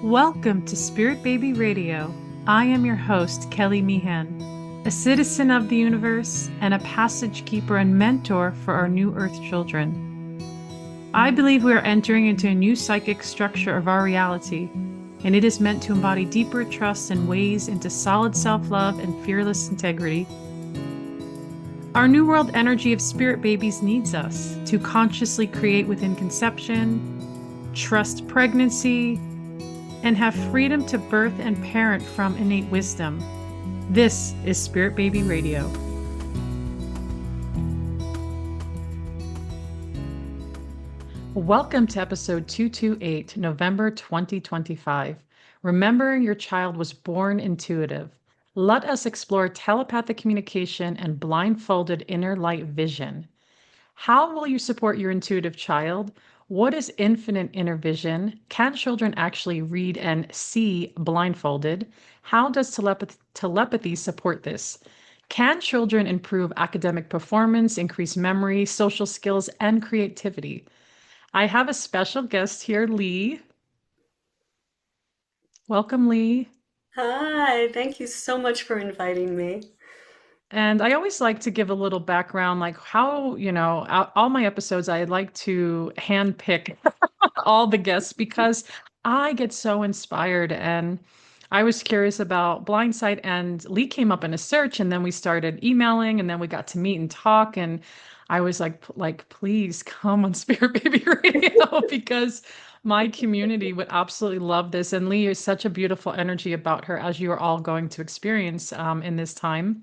Welcome to Spirit Baby Radio. I am your host, Kelly Meehan, a citizen of the universe and a passage keeper and mentor for our new Earth children. I believe we are entering into a new psychic structure of our reality, and it is meant to embody deeper trust and ways into solid self-love and fearless integrity. Our new world energy of spirit babies needs us to consciously create within conception, trust pregnancy, and have freedom to birth and parent from innate wisdom. This is Spirit Baby Radio. Welcome to episode 228, November 2025. Remembering your child was born intuitive. Let us explore telepathic communication and blindfolded inner light vision. How will you support your intuitive child? What is infinite inner vision? Can children actually read and see blindfolded? How does telepathy support this? Can children improve academic performance, increase memory, social skills, and creativity? I have a special guest here, Lee. Welcome, Lee. Hi, thank you so much for inviting me. And I always like to give a little background, like how, all my episodes, I like to handpick all the guests because I get so inspired. And I was curious about Blindsight, and Lee came up in a search, and then we started emailing, and then we got to meet and talk. And I was like, please come on Spirit Baby Radio because my community would absolutely love this. And Lee is such a beautiful energy about her, as you are all going to experience in this time.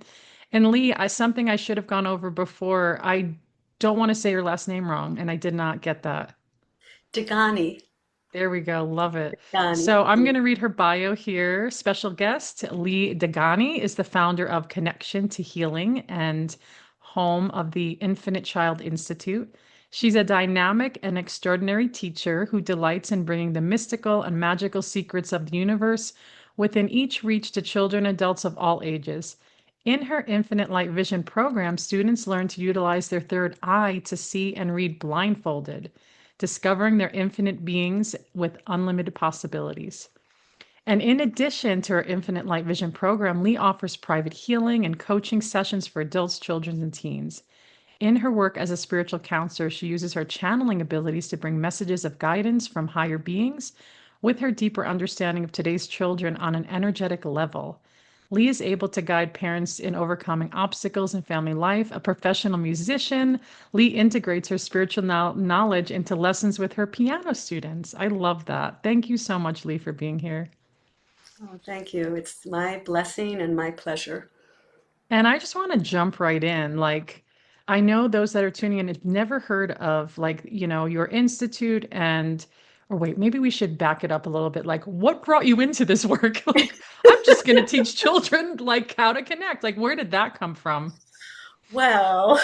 And Lee, something I should have gone over before. I don't want to say your last name wrong, and I did not get that. Degani, There we go. Love it. Degani. So I'm going to read her bio here. Special guest, Lee Degani is the founder of Connection to Healing and home of the Infinite Child Institute. She's a dynamic and extraordinary teacher who delights in bringing the mystical and magical secrets of the universe within each reach to children and adults of all ages. In her Infinite Light Vision program, students learn to utilize their third eye to see and read blindfolded, discovering their infinite beings with unlimited possibilities. And in addition to her Infinite Light Vision program, Lee offers private healing and coaching sessions for adults, children, and teens. In her work as a spiritual counselor, she uses her channeling abilities to bring messages of guidance from higher beings with her deeper understanding of today's children on an energetic level. Lee is able to guide parents in overcoming obstacles in family life. A professional musician, Lee integrates her spiritual knowledge into lessons with her piano students. I love that. Thank you so much, Lee, for being here. Oh, thank you. It's my blessing and my pleasure. And I just want to jump right in. Like, I know those that are tuning in have never heard of, like, your institute and, or wait, maybe we should back it up a little bit. Like, what brought you into this work? Like, I'm just going to teach children, like, how to connect. Like, where did that come from? Well,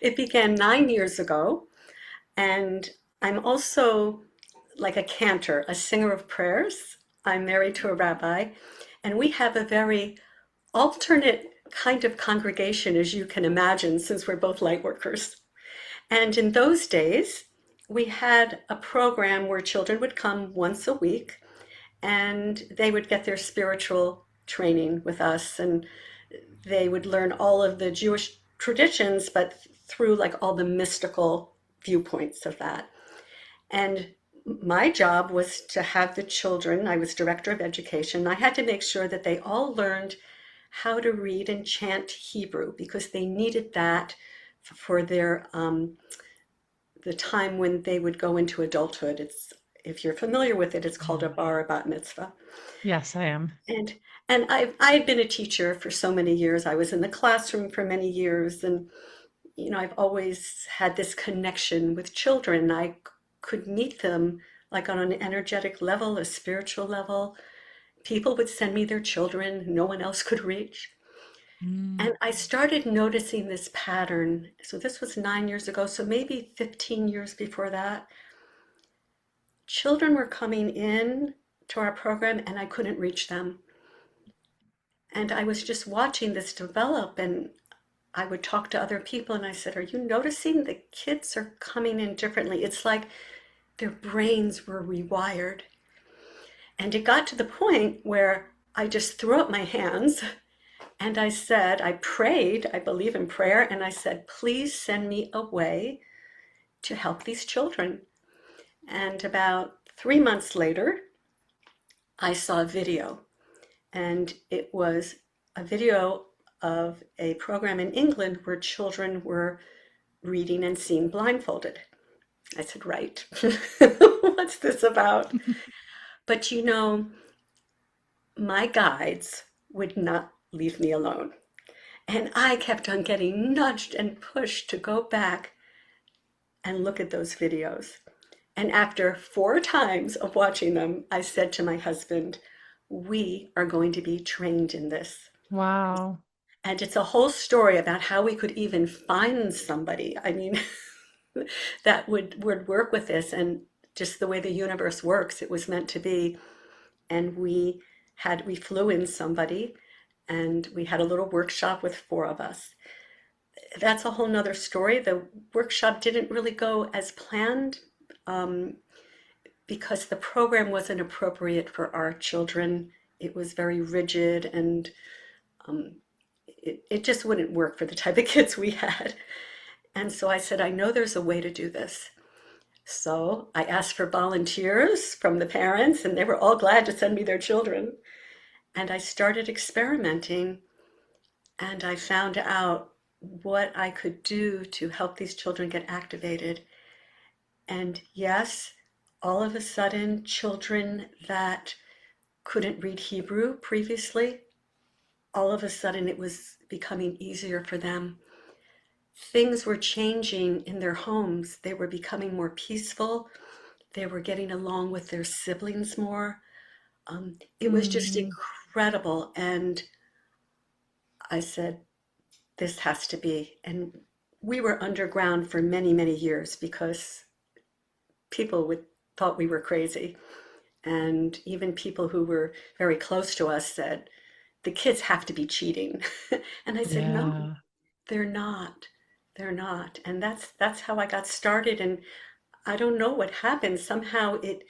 it began 9 years ago, and I'm also like a cantor, a singer of prayers. I'm married to a rabbi, and we have a very alternate kind of congregation, as you can imagine, since we're both light workers. And in those days, we had a program where children would come once a week and they would get their spiritual training with us, and they would learn all of the Jewish traditions, but through like all the mystical viewpoints of that. And my job was to have the children, I was director of education, I had to make sure that they all learned how to read and chant Hebrew because they needed that for their the time when they would go into adulthood. It's, if you're familiar with it, it's called a Mm. bar bat mitzvah. Yes, I am. And I had been a teacher for so many years. I was in the classroom for many years, and I've always had this connection with children. I could meet them like on an energetic level, a spiritual level. People would send me their children no one else could reach. Mm. And I started noticing this pattern. So this was 9 years ago, so maybe 15 years before that. Children were coming in to our program and I couldn't reach them. And I was just watching this develop, and I would talk to other people and I said, "Are you noticing the kids are coming in differently?" It's like their brains were rewired. And it got to the point where I just threw up my hands and I said, I prayed, I believe in prayer, and I said, please send me a way to help these children. And about 3 months later, I saw a video, and it was a video of a program in England where children were reading and seeing blindfolded. I said, right, what's this about? But my guides would not leave me alone. And I kept on getting nudged and pushed to go back and look at those videos. And after 4 times of watching them, I said to my husband, we are going to be trained in this. Wow. And it's a whole story about how we could even find somebody, I mean, that would work with this. And just the way the universe works, it was meant to be. And we flew in somebody and we had a little workshop with 4 of us. That's a whole nother story. The workshop didn't really go as planned, um, because the program wasn't appropriate for our children. It was very rigid and um, it just wouldn't work for the type of kids we had. And so I said, I know there's a way to do this. So I asked for volunteers from the parents, and they were all glad to send me their children. And I started experimenting, and I found out what I could do to help these children get activated. And yes, all of a sudden, children that couldn't read Hebrew previously, all of a sudden it was becoming easier for them. Things were changing in their homes. They were becoming more peaceful. They were getting along with their siblings more. It was just Mm, incredible. And I said, this has to be. And we were underground for many, many years because people thought we were crazy. And even people who were very close to us said, the kids have to be cheating. And I said, no, yeah. they're not. They're not. And that's how I got started. And I don't know what happened. Somehow it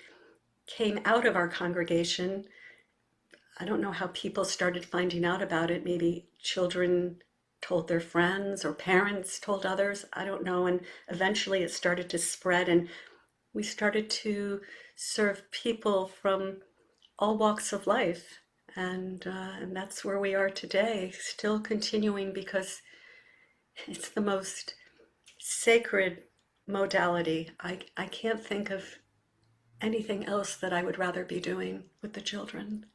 came out of our congregation. I don't know how people started finding out about it. Maybe children told their friends or parents told others. I don't know. And eventually it started to spread, and we started to serve people from all walks of life. And that's where we are today, still continuing because it's the most sacred modality. I can't think of anything else that I would rather be doing with the children.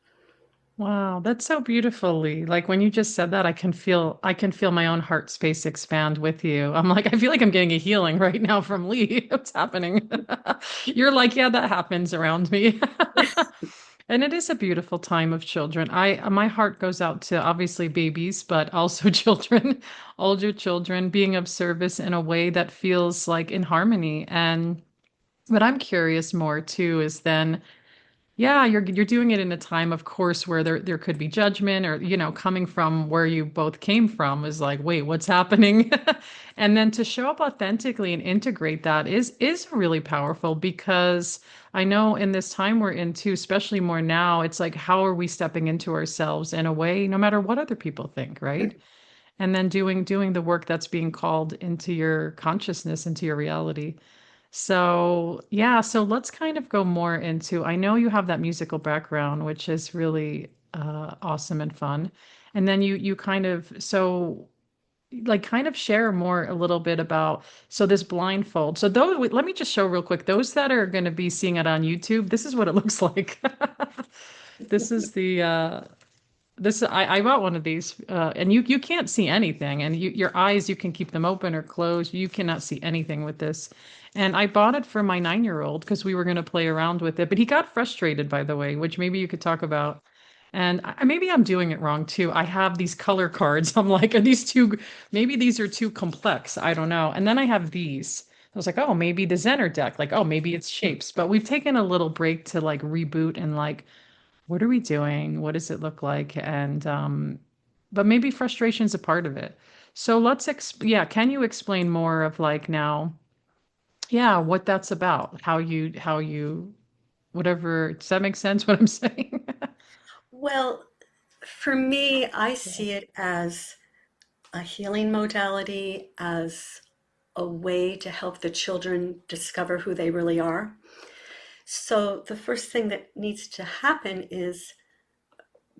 Wow, that's so beautifully. Like when you just said that, I can feel my own heart space expand with you. I'm like, I feel like I'm getting a healing right now from Lee. What's happening? You're like, yeah, that happens around me. And it is a beautiful time of children. My heart goes out to obviously babies, but also children, older children, being of service in a way that feels like in harmony. And what I'm curious more too is then yeah, you're doing it in a time, of course, where there could be judgment or, coming from where you both came from is like, wait, what's happening? And then to show up authentically and integrate that is really powerful because I know in this time we're in too, especially more now, it's like, how are we stepping into ourselves in a way, no matter what other people think, right? And then doing the work that's being called into your consciousness, into your reality. So, yeah, so let's kind of go more into, I know you have that musical background, which is really awesome and fun. And then you kind of so like kind of share more a little bit about so this blindfold. So those let me just show real quick. Those that are going to be seeing it on YouTube, this is what it looks like. This is the this I bought one of these, and you can't see anything, and your eyes you can keep them open or closed. You cannot see anything with this. And I bought it for my 9-year-old because we were going to play around with it, but he got frustrated, by the way, which maybe you could talk about. And maybe I'm doing it wrong too. I have these color cards. I'm like, are these too? Maybe these are too complex. I don't know. And then I have these. I was like, oh, maybe the Zener deck. Like, oh, maybe it's shapes. But we've taken a little break to like reboot and like what are we doing? What does it look like? And but maybe frustration is a part of it. So yeah, can you explain more of like now, yeah, what that's about, how you whatever. Does that make sense what I'm saying? Well, for me, I Yeah. see it as a healing modality, as a way to help the children discover who they really are. So the first thing that needs to happen is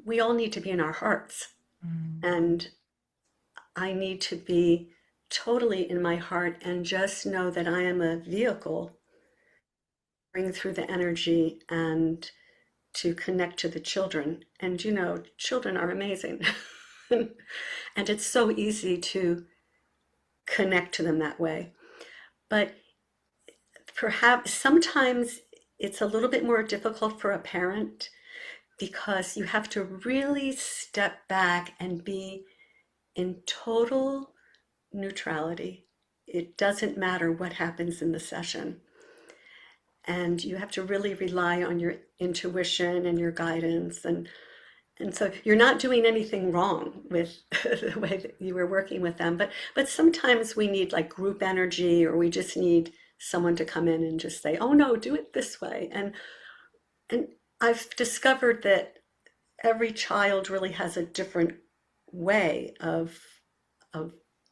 we all need to be in our hearts. Mm. And I need to be totally in my heart and just know that I am a vehicle, bring through the energy and to connect to the children. And children are amazing. And it's so easy to connect to them that way. But perhaps sometimes it's a little bit more difficult for a parent because you have to really step back and be in total neutrality. It doesn't matter what happens in the session. And you have to really rely on your intuition and your guidance. And so you're not doing anything wrong with the way that you were working with them. But sometimes we need like group energy, or we just need someone to come in and just say, oh no, do it this way. And I've discovered that every child really has a different way of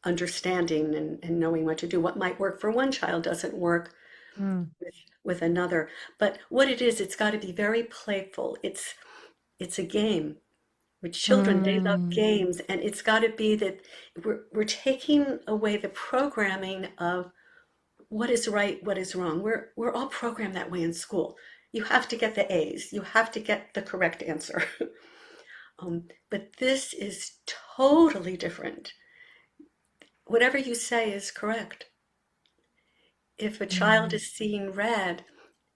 understanding and knowing what to do. What might work for one child doesn't work Mm. with, with another. But what it is, it's got to be very playful. It's a game. With children, they love Mm. games, and it's got to be that we're taking away the programming of what is right, what is wrong. We're all programmed that way in school. You have to get the A's. You have to get the correct answer. But this is totally different. Whatever you say is correct. If a child Mm. is seeing red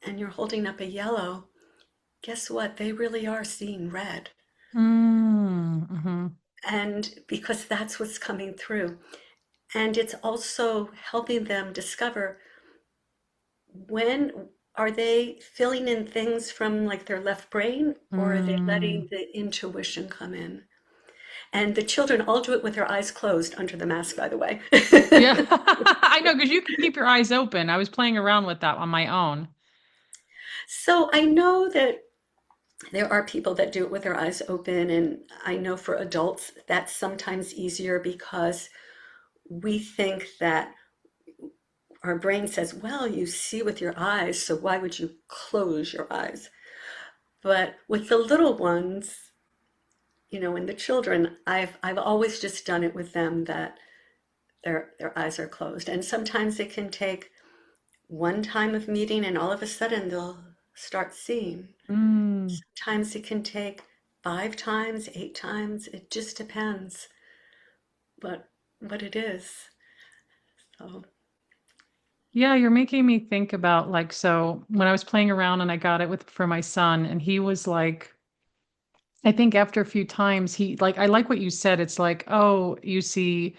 and you're holding up a yellow, guess what? They really are seeing red. Mm. Mhm. And because that's what's coming through. And it's also helping them discover when are they filling in things from like their left brain, or are they Mm. letting the intuition come in? And the children all do it with their eyes closed under the mask, by the way. Yeah. I know because you can keep your eyes open. I was playing around with that on my own. So I know that there are people that do it with their eyes open, and I know for adults that's sometimes easier because we think that our brain says, well, you see with your eyes, so why would you close your eyes? But with the little ones, and the children, I've always just done it with them that their eyes are closed. And sometimes it can take one time of meeting and all of a sudden they'll start seeing. Mm. Sometimes it can take 5 times, 8 times. It just depends what it is. So Yeah, you're making me think about like so when I was playing around and I got it with for my son and he was like I think after a few times he like I like what you said. It's like, oh, you see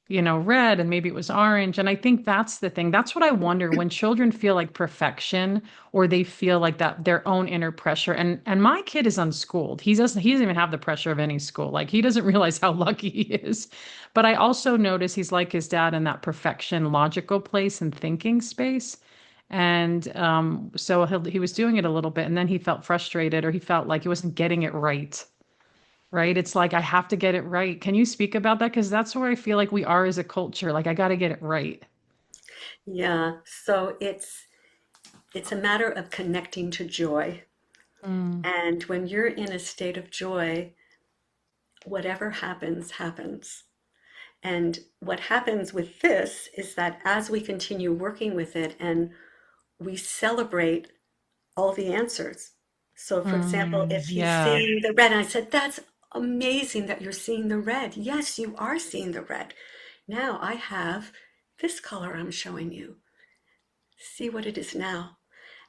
red and maybe it was orange. And I think that's the thing. That's what I wonder when children feel like perfection or they feel like that their own inner pressure. And my kid is unschooled. He doesn't even have the pressure of any school. Like he doesn't realize how lucky he is. But I also notice he's like his dad in that perfection, logical place and thinking space. And so he was doing it a little bit and then he felt frustrated or he felt like he wasn't getting it right. Right? It's like I have to get it right. Can you speak about that? Because that's where I feel like we are as a culture. Like I got to get it right. yeah, so it's a matter of connecting to joy. Mm. And when you're in a state of joy, whatever happens, happens. And what happens with this is that as we continue working with it and we celebrate all the answers. So, for example, Mm. if he's Yeah. seeing the red, and I said, that's amazing that you're seeing the red. Yes, you are seeing the red. Now I have this color I'm showing you. See what it is now.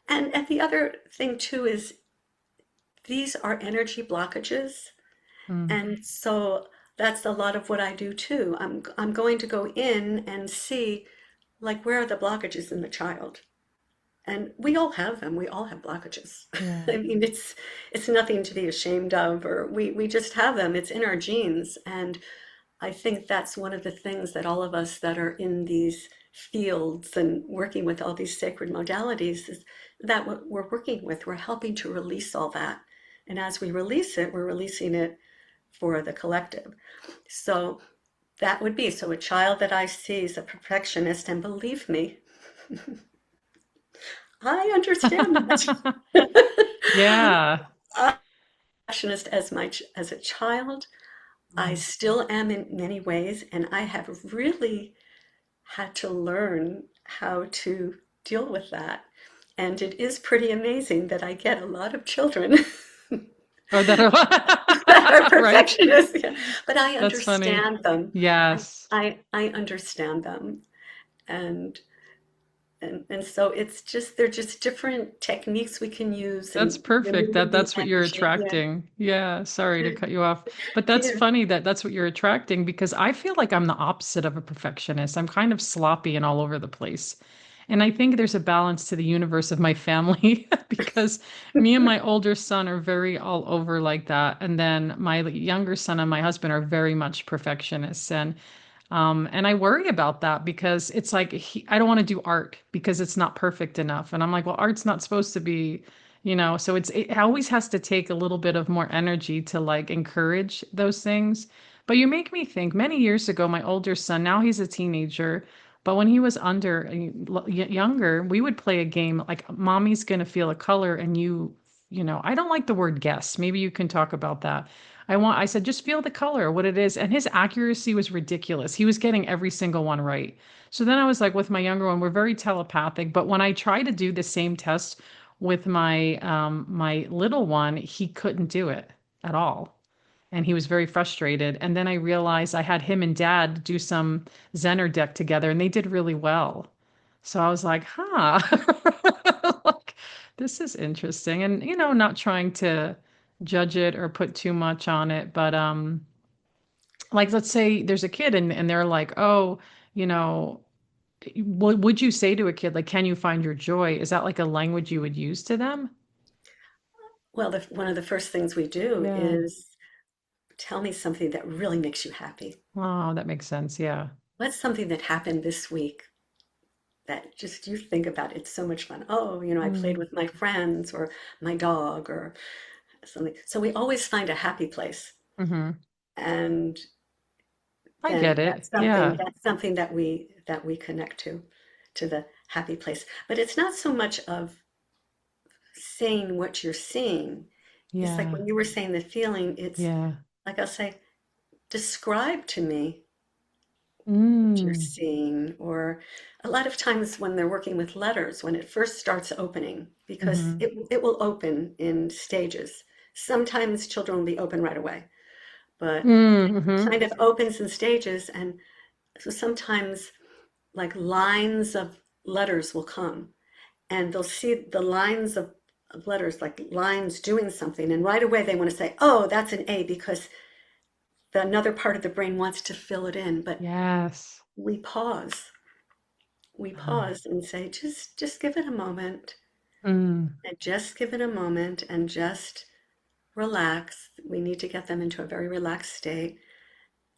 And the other thing too is these are energy blockages. Mm. And so that's a lot of what I do too. I'm going to go in and see like where are the blockages in the child. And we all have them. We all have blockages. Yeah. I mean, it's nothing to be ashamed of, or we just have them. It's in our genes. And I think that's one of the things that all of us that are in these fields and working with all these sacred modalities is that what we're working with, we're helping to release all that. And as we release it, we're releasing it for the collective. So that would be so a child that I see is a perfectionist, and believe me, I understand that. Yeah. I'm a perfectionist as a child. I Mm. still am in many ways, and I have really had to learn how to deal with that. And it is pretty amazing that I get a lot of children Oh, that that are right? perfectionists. Yeah. But I That's funny. understand them. Yes. I understand them. And and so it's just they're just different techniques we can use That's and perfect. removing the That's what you're energy. Yeah. attracting. Yeah, sorry to cut you off. But that's Yeah. funny that that's what you're attracting because I feel like I'm the opposite of a perfectionist. I'm kind of sloppy and all over the place. And I think there's a balance to the universe of my family because me and my older son are very all over like that. And then my younger son and my husband are very much perfectionists. And I worry about that because it's like I don't want to do art because it's not perfect enough. And I'm like, well, art's not supposed to be, so it always has to take a little bit of more energy to like encourage those things. But you make me think many years ago, my older son, now he's a teenager, but when he was younger, we would play a game like mommy's gonna feel a color and I don't like the word guess. Maybe you can talk about that. I said, just feel the color, what it is. And his accuracy was ridiculous. He was getting every single one right. So then I was like, with my younger one, we're very telepathic. But when I try to do the same test with my little one, he couldn't do it at all. And he was very frustrated. And then I realized I had him and dad do some Zener deck together, and they did really well. So I was like, huh, like, this is interesting. And, not trying to judge it or put too much on it, but like let's say there's a kid and they're like, oh, you know, what would you say to a kid? Like, can you find your joy? Is that like a language you would use to them? Well, one of the first things we do Yeah. is tell me something that really makes you happy. Oh, that makes sense. Yeah. What's something that happened this week that just you think about? It's so much fun. Oh, I played Mm, with my friends or my dog or something. So we always find a happy place. hmm And I then get it. Yeah. that's something that we connect to the happy place. But it's not so much of saying what you're seeing. It's like Yeah. when you were saying the feeling, it's Yeah. like I'll say, describe to me what you're Mm. seeing. Or a lot of times when they're working with letters, when it first starts opening, because hmm it will open in stages. Sometimes children will be open right away, but Mm-hmm. it kind of opens in stages. And so sometimes like lines of letters will come and they'll see the lines of letters, like lines doing something. And right away they want to say, oh, that's an A because another part of the brain wants to fill it in. But Yes. we pause. We Ah. pause and say, just give it a moment Mm. and just give it a moment and just relax. We need to get them into a very relaxed state.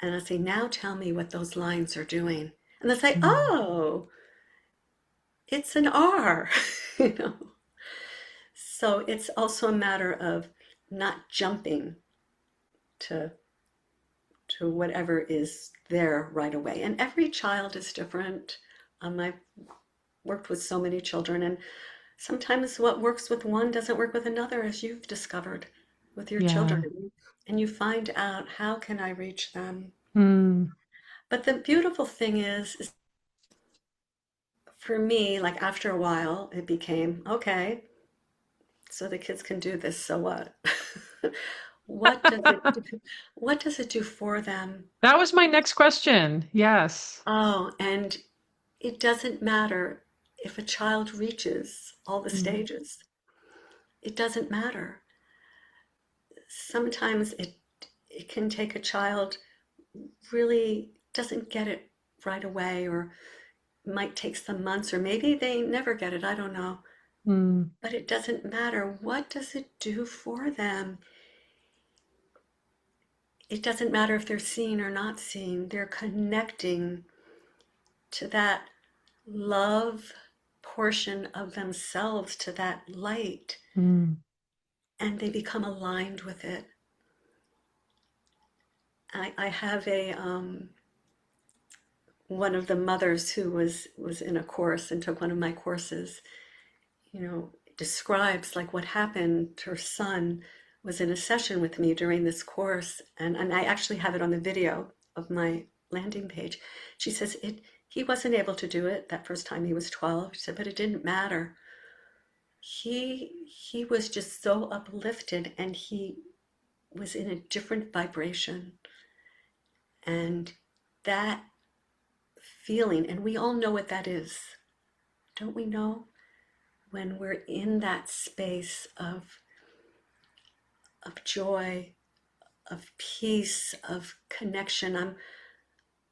And I say, now tell me what those lines are doing. And they say, Mm. oh, it's an R, you know. So it's also a matter of not jumping to whatever is there right away. And every child is different. I've worked with so many children, and sometimes what works with one doesn't work with another, as you've discovered with your Yeah. children. And you find out how can I reach them. Mm. But the beautiful thing is for me, like after a while, it became okay. So the kids can do this. So what? What does it do? What does it do for them? That was my next question. Yes. Oh, and it doesn't matter if a child reaches all the Mm. stages. It doesn't matter. Sometimes it can take a child really doesn't get it right away or might take some months or maybe they never get it. I don't know. Mm. But it doesn't matter. What does it do for them? It doesn't matter if they're seeing or not seeing. They're connecting to that love portion of themselves to that light, Mm. and they become aligned with it. I have a one of the mothers who was in a course and took one of my courses, describes like what happened. Her son was in a session with me during this course, and I actually have it on the video of my landing page. She says he wasn't able to do it that first time. He was 12. She said, but it didn't matter. He was just so uplifted, and he was in a different vibration. And that feeling, and we all know what that is, don't we know? When we're in that space of joy, of peace, of connection.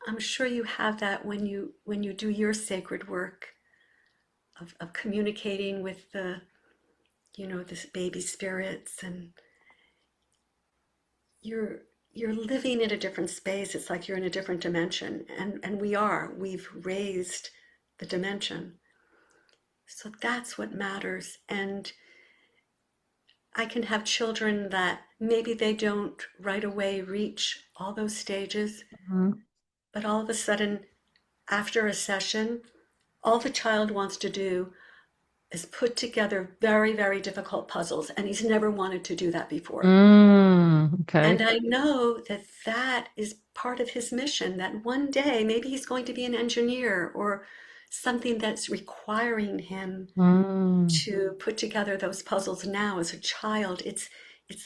I'm sure you have that when you do your sacred work of communicating with this baby spirits, and you're you're living in a different space. It's like you're in a different dimension. And we've raised the dimension. So that's what matters. And I can have children that maybe they don't right away reach all those stages, Mhm. but all of a sudden, after a session, all the child wants to do is put together very, very difficult puzzles, and he's never wanted to do that before. And Okay. I know that that is part of his mission, that one day maybe he's going to be an engineer or something that's requiring him Mm. to put together those puzzles now as a child. It's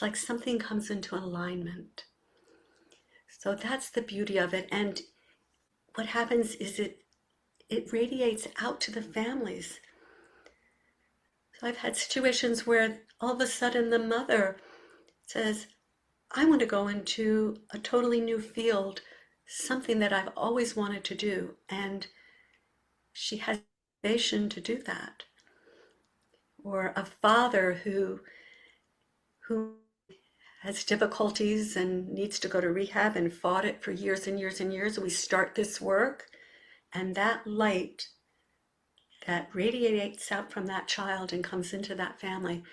like something comes into alignment. So that's the beauty of it. And what happens is it radiates out to the families. So I've had situations where all of a sudden the mother says, I want to go into a totally new field, something that I've always wanted to do. And she has motivation to do that. Or a father who has difficulties and needs to go to rehab and fought it for years and years and years. We start this work, and that light that radiates out from that child and comes into that family,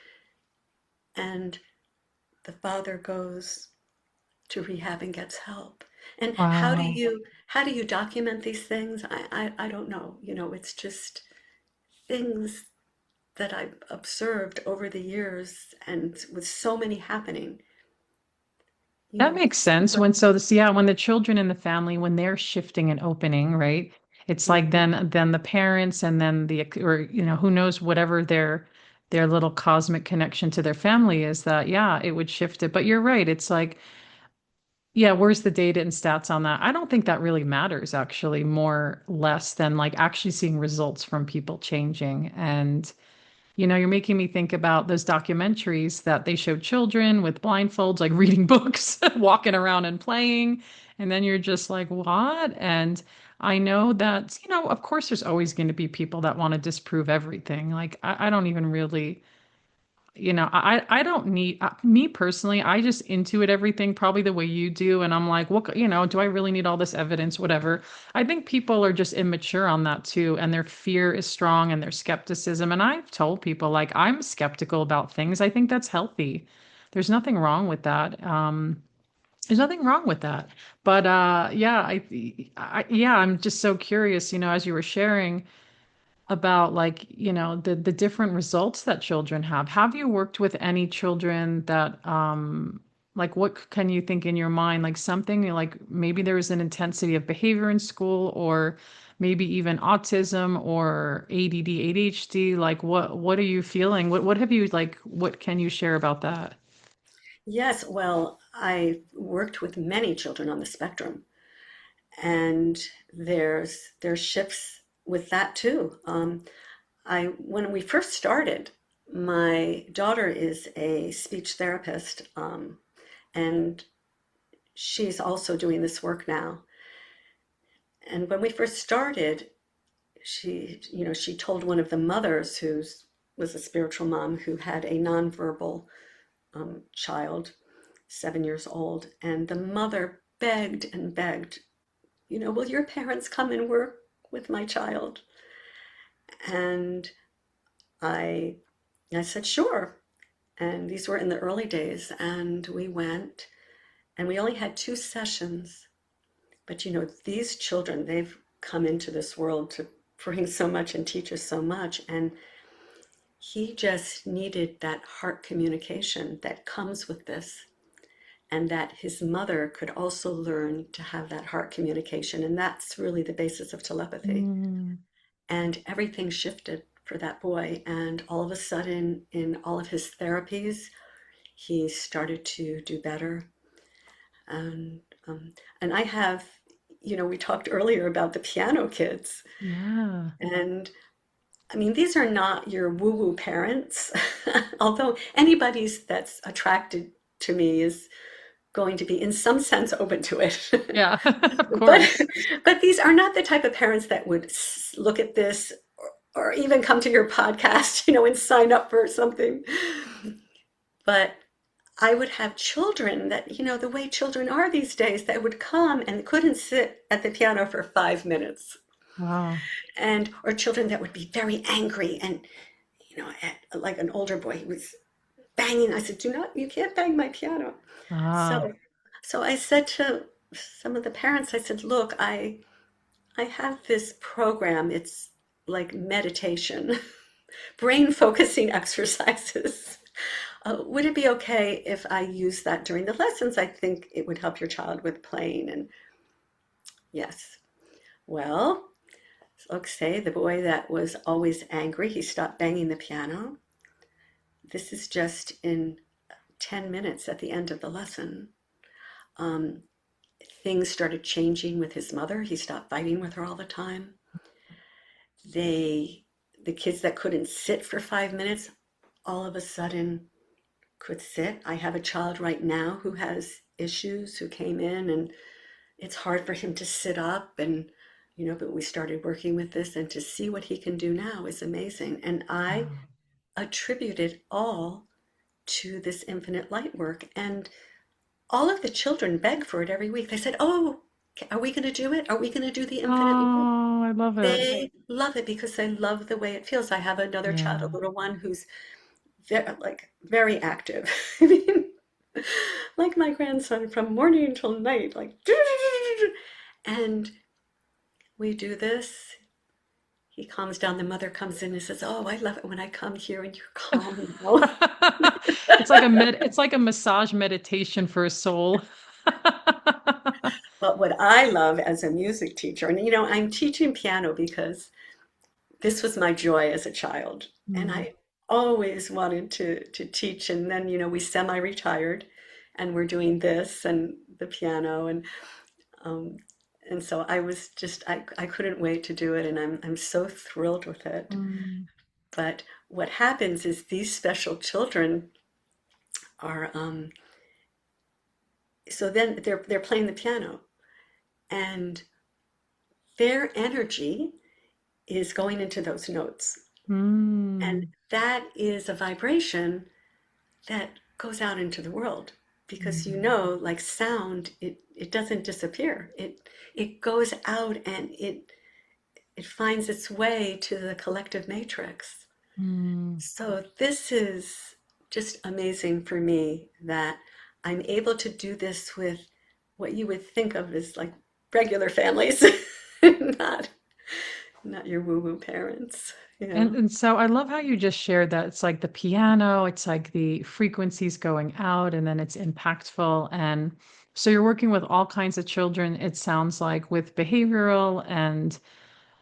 and the father goes to rehab and gets help. And Wow. how do you document these things? I don't know. It's just things that I've observed over the years, and with so many happening, That makes things sense. like, When so this, yeah, when the children in the family, when they're shifting and opening, right? It's like mhm. then the parents and then the or who knows whatever their little cosmic connection to their family is that yeah, it would shift it. But you're right. It's like yeah, where's the data and stats on that? I don't think that really matters actually more less than like actually seeing results from people changing. And you're making me think about those documentaries that they show children with blindfolds, like reading books, walking around and playing. And then you're just like, what? And I know that, of course, there's always going to be people that want to disprove everything. Like, I don't even really, I don't need, me personally, I just intuit everything probably the way you do. And I'm like, what, do I really need all this evidence? Whatever. I think people are just immature on that too. And their fear is strong and their skepticism. And I've told people, like, I'm skeptical about things. I think that's healthy. There's nothing wrong with that. There's nothing wrong with that. But yeah, yeah, I'm just so curious, as you were sharing about like the different results that children have you worked with any children that like what can you think in your mind like something like maybe there was an intensity of behavior in school or maybe even autism or ADD ADHD like what are you feeling what have you like what can you share about that? Yes, well, I worked with many children on the spectrum, and there's shifts with that too. I when we first started, my daughter is a speech therapist, and she's also doing this work now. And when we first started, she told one of the mothers who was a spiritual mom who had a nonverbal child, 7 years old, and the mother begged and begged, will your parents come and work with my child? And I I said, sure. And these were in the early days. And we went, and we only had 2 sessions. But these children, they've come into this world to bring so much and teach us so much. And he just needed that heart communication that comes with this, and that his mother could also learn to have that heart communication. And that's really the basis of telepathy. Mm. And everything shifted for that boy. And all of a sudden, in all of his therapies, he started to do better. And and I have, we talked earlier about the piano kids, Yeah. and I mean, these are not your woo-woo parents, although anybody's that's attracted to me is going to be in some sense open to it. Yeah, of But course. but these are not the type of parents that would look at this, or even come to your podcast, and sign up for something. But I would have children that, the way children are these days, that would come and couldn't sit at the piano for 5 minutes. Wow. And or children that would be very angry, and like an older boy, he was banging. I said, "Do not, you can't bang my piano." Ah. So, so I said to some of the parents, I said, "Look, I have this program. It's like meditation, brain focusing exercises. Would it be okay if I use that during the lessons? I think it would help your child with playing." And yes, well, let's say the boy that was always angry, he stopped banging the piano. This is just in 10 minutes at the end of the lesson. Um, Things started changing with his mother. He stopped fighting with her all the time. They, the kids that couldn't sit for 5 minutes, all of a sudden could sit. I have a child right now who has issues, who came in, and it's hard for him to sit up. And but we started working with this, and to see what he can do now is amazing. And I Wow. attribute it all to this infinite light work. And all of the children beg for it every week. They said, "Oh, are we going to do it? Are we going to do the infinite light?" Oh, I love it. They love it because they love the way it feels. I have another child, a Yeah. little one, who's very active. I mean, like my grandson, from morning until night, like, and we do this. He calms down. The mother comes in and says, "Oh, I love it when I come here and you're calm now." It's like a massage meditation for a soul. But what I love as a music teacher, and I'm teaching piano because this was my joy as a child, and Mm. I always wanted to teach. And then we semi-retired, and we're doing this and the piano, um, and so I was just I couldn't wait to do it, and I'm so thrilled with it. Mm. But what happens is these special children are so then they're playing the piano, and their energy is going into those notes, and Mm. that is a vibration that goes out into the world, because Mhm. like sound, it doesn't disappear. It goes out, and it finds its way to the collective matrix. Mm. So this is just amazing for me, that I'm able to do this with what you would think of as like regular families, not not your woo-woo parents. And so I love how you just shared that it's like the piano, it's like the frequencies going out and then it's impactful. And so you're working with all kinds of children, it sounds like with behavioral and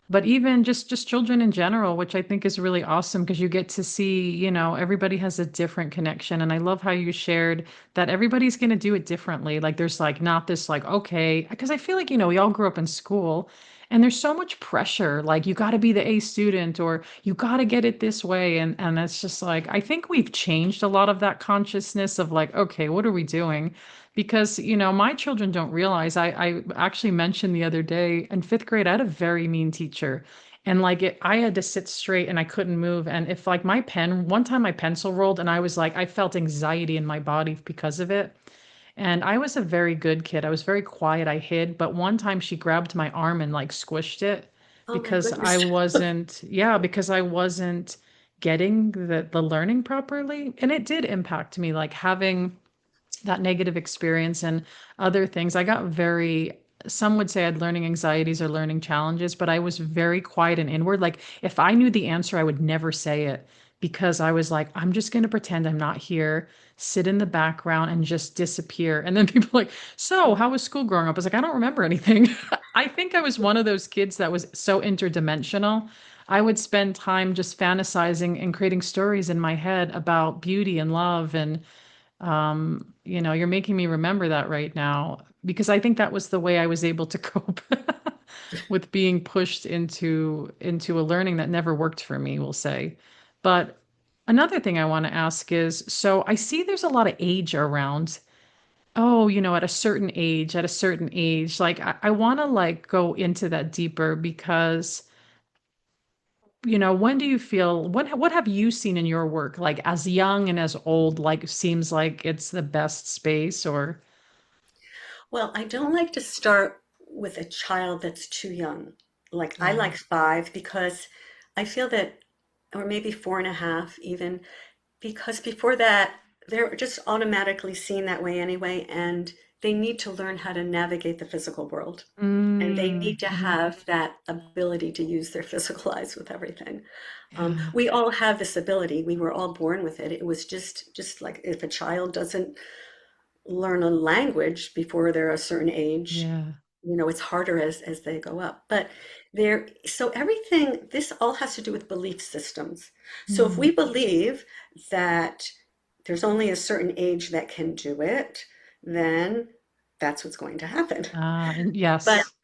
but even just children in general, which I think is really awesome because you get to see, everybody has a different connection. And I love how you shared that everybody's going to do it differently. Like there's like not this like, okay, because I feel like, we all grew up in school and there's so much pressure. Like you got to be the A student or you got to get it this way. And it's just like, I think we've changed a lot of that consciousness of like, okay, what are we doing? Because my children don't realize I actually mentioned the other day in fifth grade I had a very mean teacher and like I had to sit straight and I couldn't move and if like my pen one time my pencil rolled and I was like I felt anxiety in my body because of it and I was a very good kid. I was very quiet. I hid, but one time she grabbed my arm and like squished it Oh my because I goodness. wasn't, yeah, because I wasn't getting the learning properly. And it did impact me, like having that negative experience and other things. I got very, some would say I had learning anxieties or learning challenges, but I was very quiet and inward. Like if I knew the answer, I would never say it because I was like, I'm just going to pretend I'm not here, sit in the background and just disappear. And then people are like, so how was school growing up? I was like, I don't remember anything. I think I was one of those kids that was so interdimensional. I would spend time just fantasizing and creating stories in my head about beauty and love and you're making me remember that right now because I think that was the way I was able to cope with being pushed into a learning that never worked for me, we'll say. But another thing I want to ask is, so I see there's a lot of age around. Oh, at a certain age, like I want to like go into that deeper because when do you feel what have you seen in your work like as young and as old like seems like it's the best space or Well, I don't like to start with a child that's too young. Like I yeah. like 5 because I feel that, or maybe 4.5 even, because before that, they're just automatically seen that way anyway, and they need to learn how to navigate the physical world. And they need to Mhm. have that ability to use their physical eyes with everything. Yeah. We all have this ability. We were all born with it. It was just like if a child doesn't learn a language before they're a certain age, Yeah. it's harder as they go up. But so everything, this all has to do with belief systems. So if Mm. we believe that there's only a certain age that can do it, then that's what's going to happen. And But yes.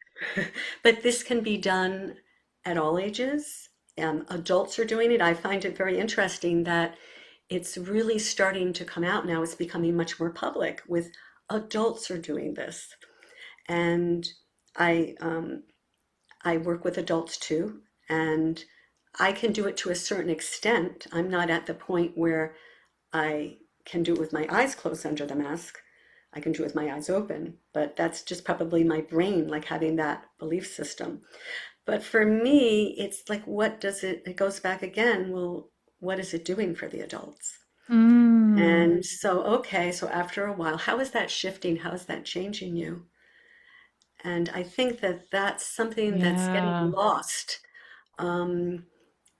but this can be done at all ages. Adults are doing it. I find it very interesting that it's really starting to come out now. It's becoming much more public with adults are doing this. And I I work with adults too, and I can do it to a certain extent. I'm not at the point where I can do it with my eyes closed under the mask. I can do it with my eyes open, but that's just probably my brain, like having that belief system. But for me, it's like, it goes back again. Well, what is it doing for the adults? Mm. And so, okay, so after a while, how is that shifting? How is that changing you? And I think that that's something that's getting Yeah. lost. Um,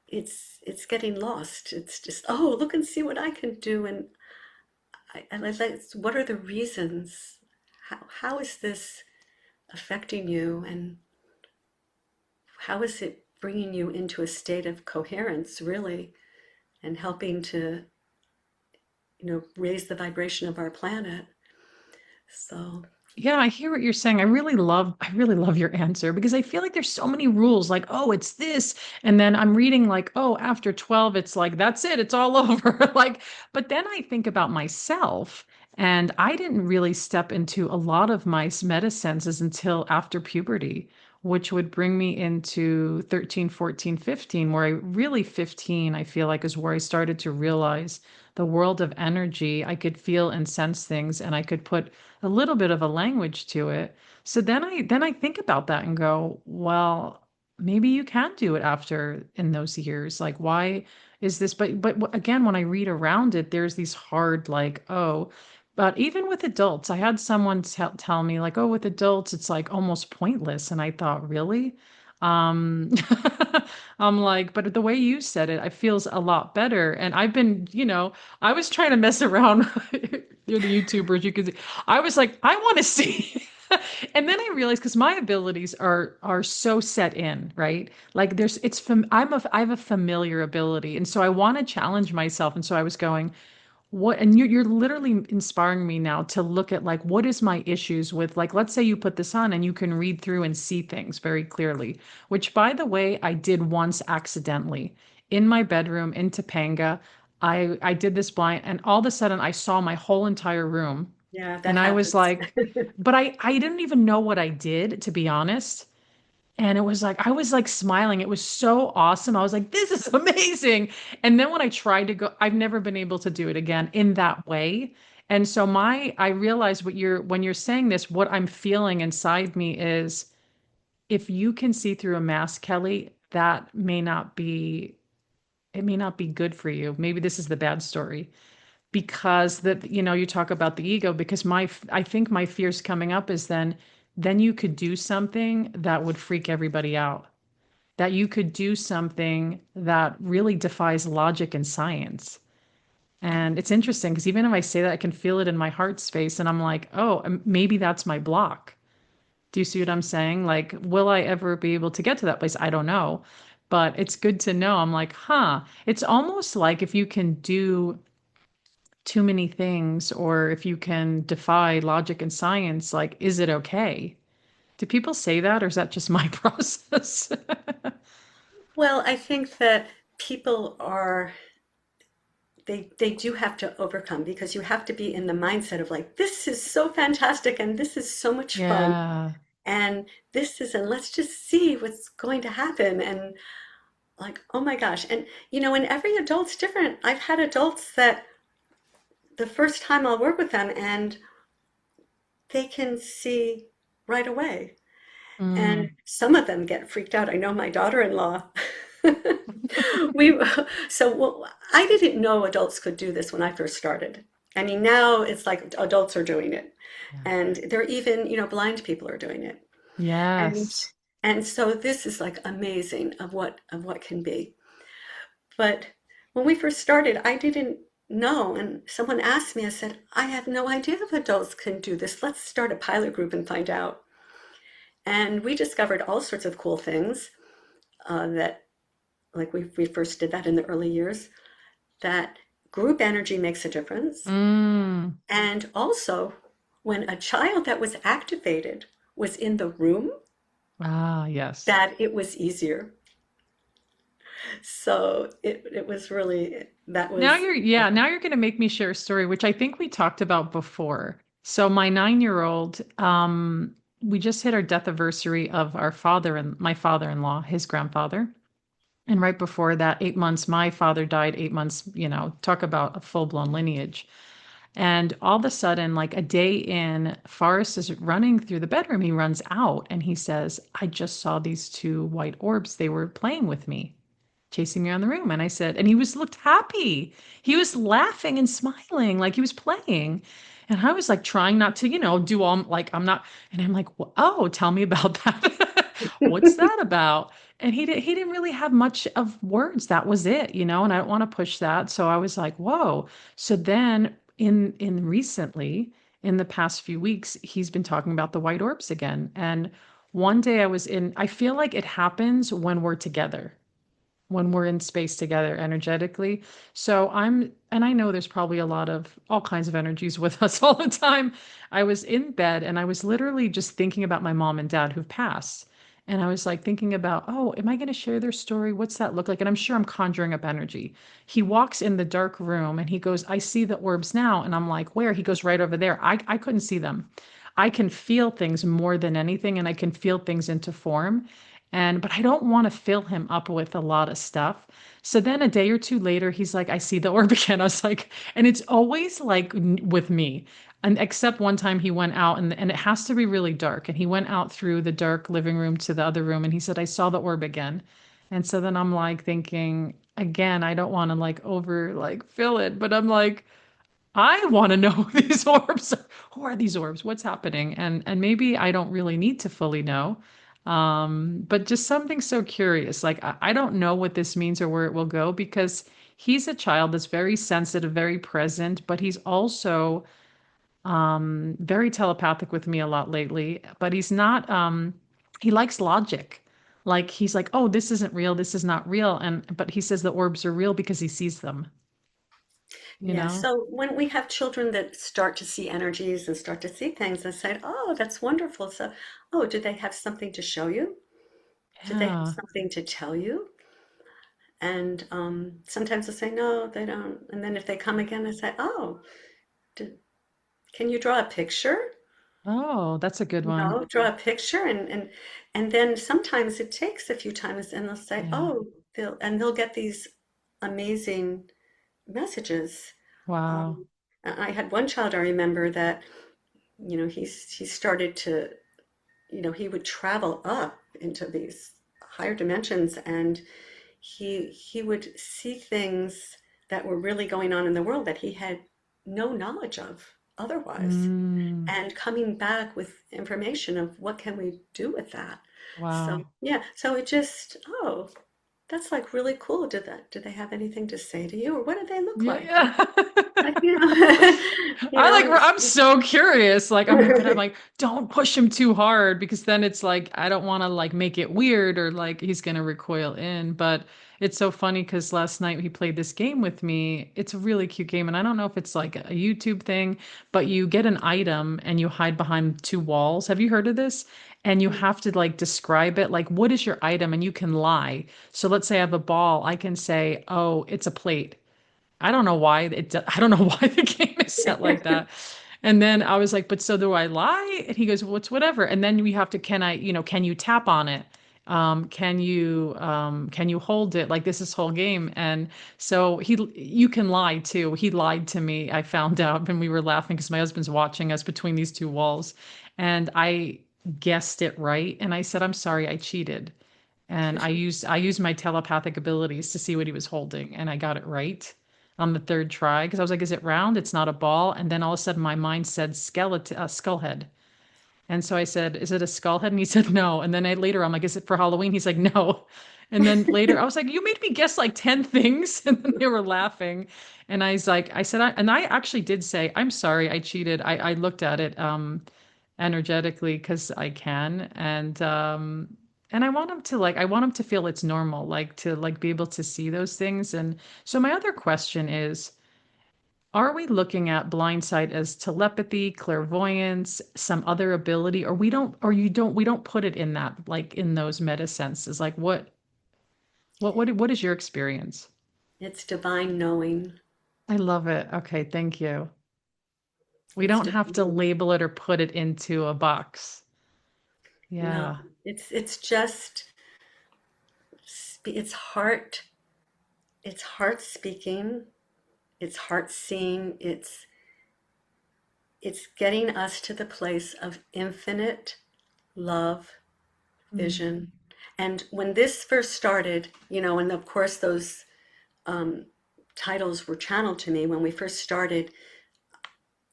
it's getting lost. It's just, oh, look and see what I can do. And I like, what are the reasons? How is this affecting you? And how is it bringing you into a state of coherence, really, and helping to, raise the vibration of our planet? So, Yeah, I hear what you're saying. I really love your answer because I feel like there's so many rules like, oh, it's this. And then I'm reading like, oh, after 12, it's like, that's it, it's all over. Like, but then I think about myself and I didn't really step into a lot of my meta senses until after puberty, which would bring me into 13, 14, 15, where I really 15, I feel like is where I started to realize the world of energy. I could feel and sense things and I could put a little bit of a language to it. So then I think about that and go, well, maybe you can do it after in those years. Like why is this but again when I read around it there's these hard like oh but even with adults, I had someone tell me like, oh, with adults, it's like almost pointless. And I thought, really? Um, I'm like, but the way you said it, it feels a lot better. And I've been, I was trying to mess around. You're the YouTubers, you could see. I was like, I want to see. And then I realized because my abilities are so set in, right? Like I have a familiar ability, and so I want to challenge myself. And so I was going, what and you're literally inspiring me now to look at like what is my issues with like let's say you put this on and you can read through and see things very clearly, which by the way I did once accidentally in my bedroom in Topanga. I did this blind and all of a sudden I saw my whole entire room yeah, that and I was happens. like, but I didn't even know what I did, to be honest. And it was like, I was like smiling. It was so awesome. I was like, this is amazing. And then when I tried to go, I've never been able to do it again in that way. And so I realized when you're saying this, what I'm feeling inside me is if you can see through a mask, Kelly, that may not be, it may not be good for you. Maybe this is the bad story because that, you talk about the ego because I think my fears coming up is then you could do something that would freak everybody out. That you could do something that really defies logic and science. And it's interesting because even if I say that, I can feel it in my heart space. And I'm like, oh, maybe that's my block. Do you see what I'm saying? Like, will I ever be able to get to that place? I don't know. But it's good to know. I'm like, huh. It's almost like if you can do too many things or if you can defy logic and science, like, is it okay? Do people say that or is that just my process? Well, I think that people are they do have to overcome because you have to be in the mindset of like, this is so fantastic and this is so much fun Yeah. and this is and let's just see what's going to happen and like, oh my gosh. And and every adult's different. I've had adults that the first time I'll work with them and they can see right away. And Mm. some of them get freaked out. I know my daughter-in-law. we so well, I didn't know adults could do this when I first started. I mean, now it's like adults are doing it, Yeah. and they're even, blind people are doing it. And Yes. and so this is like amazing of what can be. But when we first started, I didn't know, and someone asked me, I said, I have no idea if adults can do this. Let's start a pilot group and find out. And we discovered all sorts of cool things that, like we first did that in the early years, that group energy makes a difference. Mm. And also, when a child that was activated was in the room, Ah, yes. that it was easier. So it was really, that Now was, you're, yeah, now you're going to make me share a story, which I think we talked about before. So my 9-year-old, we just hit our death anniversary of our father and my father-in-law, his grandfather. And right before that, 8 months, my father died 8 months, talk about a full-blown lineage. And all of a sudden, like a day in, Forrest is running through the bedroom. He runs out and he says, I just saw these two white orbs. They were playing with me, chasing me around the room. And I said, and he was looked happy. He was laughing and smiling like he was playing. And I was like trying not to, do all like I'm not. And I'm like, oh, tell me about that. What's that about? And he didn't really have much of words. That was it, and I don't want to push that. So I was like, whoa. So then in recently, in the past few weeks, he's been talking about the white orbs again. And one day I feel like it happens when we're in space together energetically. So and I know there's probably a lot of all kinds of energies with us all the time. I was in bed and I was literally just thinking about my mom and dad who've passed. And I was like thinking about, oh, am I going to share their story? What's that look like? And I'm sure I'm conjuring up energy. He walks in the dark room and he goes, I see the orbs now. And I'm like, where? He goes, right over there. I couldn't see them. I can feel things more than anything and I can feel things into form. But I don't want to fill him up with a lot of stuff. So then a day or two later, he's like, I see the orb again. I was like, and it's always like with me. And except one time he went out and it has to be really dark. And he went out through the dark living room to the other room and he said, I saw the orb again. And so then I'm like thinking, again, I don't want to like over like fill it, but I'm like, I want to know who these orbs are. Who are these orbs? What's happening? And maybe I don't really need to fully know. But just something so curious. Like I don't know what this means or where it will go because he's a child that's very sensitive, very present, but he's also very telepathic with me a lot lately. But he's not he likes logic. Like he's like, oh, this isn't real, this is not real. But he says the orbs are real because he sees them, you yeah. know? So when we have children that start to see energies and start to see things and say, oh, that's wonderful. So, oh, do they have something to show you? Do they have Yeah. something to tell you? And sometimes they say, no, they don't. And then if they come again, they say, oh, d can you draw a picture? Oh, that's a good one. Draw a picture. And then sometimes it takes a few times and they'll say, Yeah. oh, they'll get these amazing messages. Wow. I had one child I remember that, he started to, he would travel up into these higher dimensions, and he would see things that were really going on in the world that he had no knowledge of otherwise, Mm, and coming back with information of what can we do with that. So wow. yeah, so it just, oh, that's like really cool. Did they have anything to say to you, or what did they look Yeah, like? yeah. Like, you know, you I like, know, I'm so curious. Like, but I'm like, don't push him too hard because then it's like, I don't want to like make it weird or like he's gonna recoil in. But it's so funny because last night he played this game with me. It's a really cute game, and I don't know if it's like a YouTube thing, but you get an item and you hide behind two walls. Have you heard of this? And you have to like describe it, like, what is your item? And you can lie. So let's say I have a ball, I can say, oh, it's a plate. I don't know why I don't know why the game is set like that. And then I was like, but so do I lie? And he goes, well, it's whatever. And then we have to, can you tap on it? Can you hold it? Like this whole game. And so you can lie too. He lied to me. I found out and we were laughing because my husband's watching us between these two walls. And I guessed it right. And I said, I'm sorry, I cheated. And I used my telepathic abilities to see what he was holding, and I got it right on the third try because I was like, "Is it round? It's not a ball." And then all of a sudden, my mind said skeleton, skull head, and so I said, "Is it a skull head?" And he said, "No." And then later, I'm like, "Is it for Halloween?" He's like, "No." And then later, I was like, "You made me guess like 10 things," and then they were laughing. And I was like, I said, and I actually did say, "I'm sorry, I cheated." I looked at it energetically because I can, and I want him to like I want him to feel it's normal, like to like be able to see those things. And so my other question is, are we looking at blind sight as telepathy, clairvoyance, some other ability, or we don't, or you don't, we don't put it in that, like in those meta senses? Like what is your experience? it's divine knowing. I love it. Okay, thank you. We It's don't have to divine. label it or put it into a box. No, Yeah. it's just it's heart speaking, it's heart seeing, it's getting us to the place of infinite love, Mm, vision. And when this first started, and of course those um, titles were channeled to me when we first started,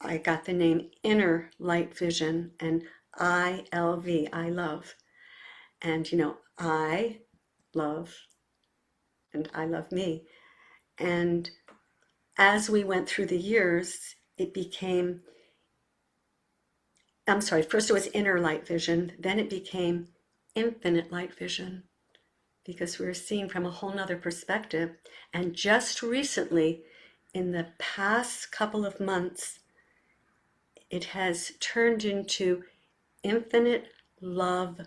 I got the name Inner Light Vision, and ILV, I love. And I love, and I love me. And as we went through the years, it became, I'm sorry, first it was inner light vision, then it became infinite light vision, because we were seeing from a whole nother perspective. And just recently, in the past couple of months, it has turned into infinite love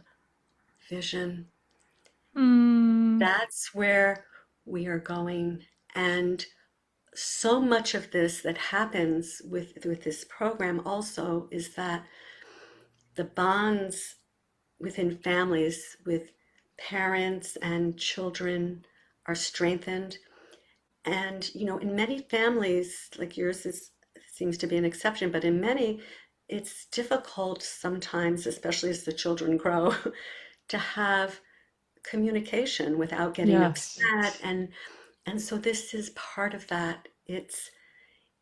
vision. mm, That's where we are going. And so much of this that happens with this program also is that the bonds within families with parents and children are strengthened. And in many families, like yours is seems to be an exception, but in many, it's difficult sometimes, especially as the children grow, to have communication without getting yes. upset. And so this is part of that.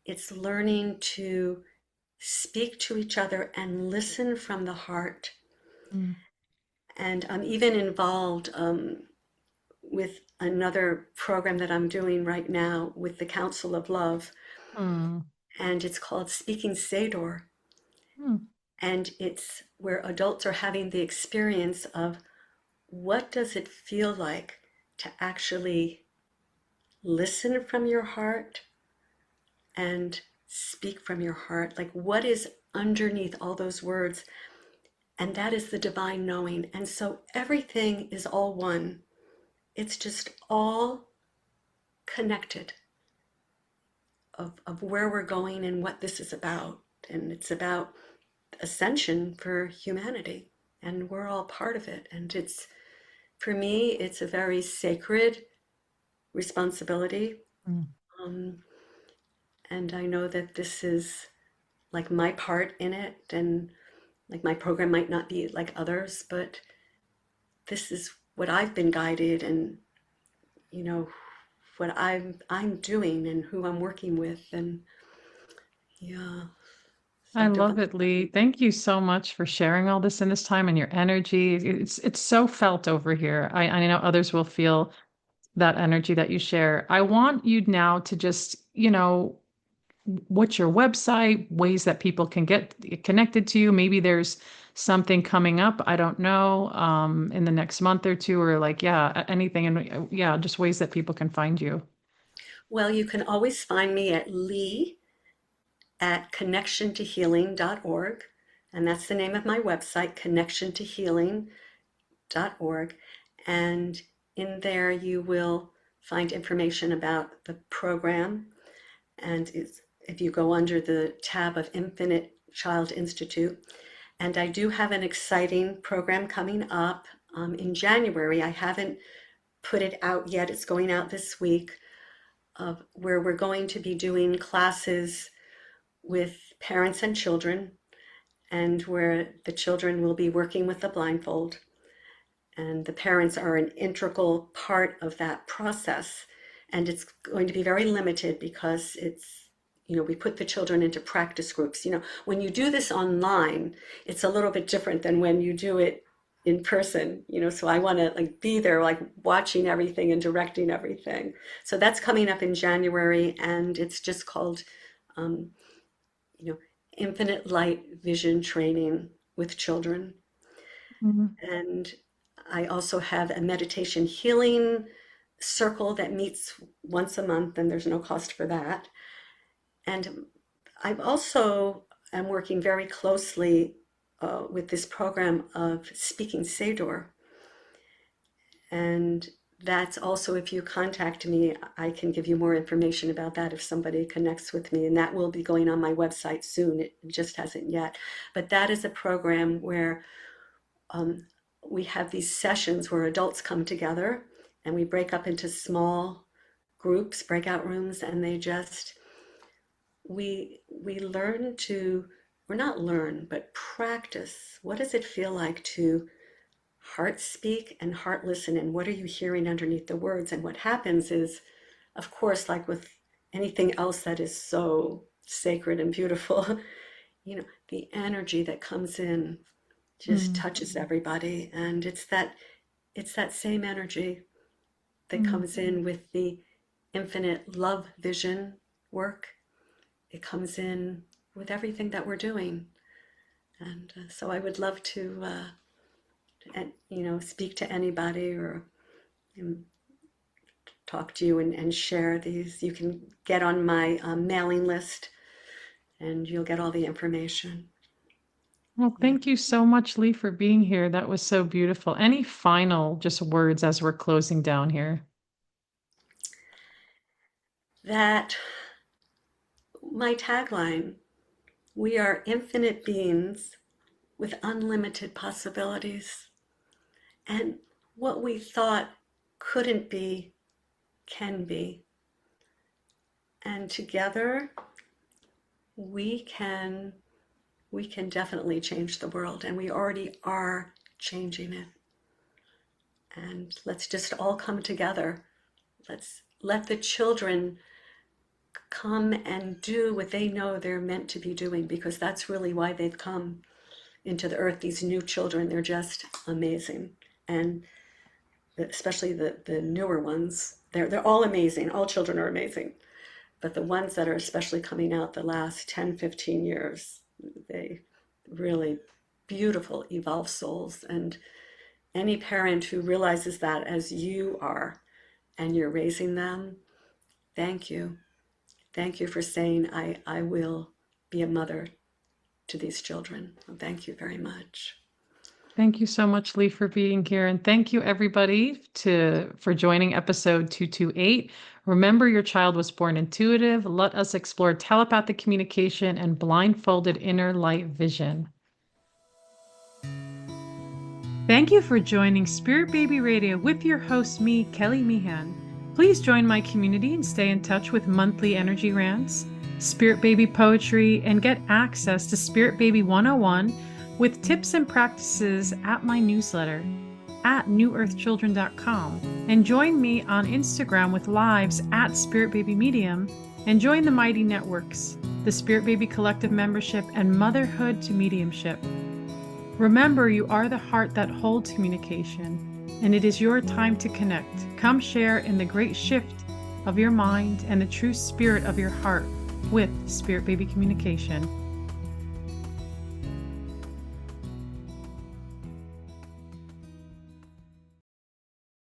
It's learning to speak to each other and listen from the heart. Mm, And I'm even involved with another program that I'm doing right now with the Council of Love, mm, and it's called Speaking Saedor. mm, And it's where adults are having the experience of what does it feel like to actually listen from your heart and speak from your heart. Like, what is underneath all those words? And that is the divine knowing. And so everything is all one. It's just all connected of where we're going and what this is about. And it's about ascension for humanity. And we're all part of it. And for me, it's a very sacred responsibility. mm. Um, and I know that this is like my part in it. And Like my program might not be like others, but this is what I've been guided, and you know what I'm doing and who I'm working with, and yeah, so I I don't love want. it, Lee. Thank you so much for sharing all this in this time and your energy. It's so felt over here. I know others will feel that energy that you share. I want you now to just, what's your website, ways that people can get connected to you. Maybe there's something coming up, I don't know, in the next month or two, or like, yeah, anything. And yeah, just ways that people can find you. Well, you can always find me at Lee at connectiontohealing.org, and that's the name of my website, connectiontohealing.org. And in there you will find information about the program. And if you go under the tab of Infinite Child Institute, and I do have an exciting program coming up in January. I haven't put it out yet. It's going out this week, of where we're going to be doing classes with parents and children, and where the children will be working with the blindfold, and the parents are an integral part of that process. And it's going to be very limited because we put the children into practice groups. When you do this online, it's a little bit different than when you do it in person, so I want to like be there, like watching everything and directing everything. So that's coming up in January, and it's just called, um, you know, Infinite Light Vision Training with Children. Mhm. And I also have a meditation healing circle that meets once a month, and there's no cost for that. And I also am working very closely with this program of speaking Saedor. And that's also, if you contact me, I can give you more information about that if somebody connects with me. And that will be going on my website soon. It just hasn't yet. But that is a program where um, we have these sessions where adults come together and we break up into small groups, breakout rooms, and we learn to, or not learn, but practice. What does it feel like to heart speak and heart listen? And what are you hearing underneath the words? And what happens is, of course, like with anything else that is so sacred and beautiful, the energy that comes in just Mm, touches everybody. And it's that same energy that mm. comes in with the infinite love vision work. It comes in with everything that we're doing. And so I would love to, speak to anybody, or um, talk to you, and share these. You can get on my mailing list, and you'll get all the information. Well, Yeah. thank you so much, Lee, for being here. That was so beautiful. Any final just words as we're closing down here? That my tagline, we are infinite beings with unlimited possibilities. And what we thought couldn't be can be. And together we can we can definitely change the world, and we already are changing it. And let's just all come together. Let's let the children come and do what they know they're meant to be doing, because that's really why they've come into the earth. These new children, they're just amazing. And especially the newer ones, they're all amazing. All children are amazing. But the ones that are especially coming out the last 10, 15 years, they really beautiful, evolved souls. And any parent who realizes that, as you are, and you're raising them, thank you. Thank you for saying, I will be a mother to these children. Thank you very much. Thank you so much, Lee, for being here. And thank you, everybody, for joining episode 228. Remember, your child was born intuitive. Let us explore telepathic communication and blindfolded inner light vision. Thank you for joining Spirit Baby Radio with your host, me, Kelly Meehan. Please join my community and stay in touch with monthly energy rants, Spirit Baby poetry, and get access to Spirit Baby 101, with tips and practices at my newsletter at newearthchildren.com, and join me on Instagram with lives at Spirit Baby Medium, and join the Mighty Networks, the Spirit Baby Collective membership, and Motherhood to Mediumship. Remember, you are the heart that holds communication, and it is your time to connect. Come share in the great shift of your mind and the true spirit of your heart with Spirit Baby Communication.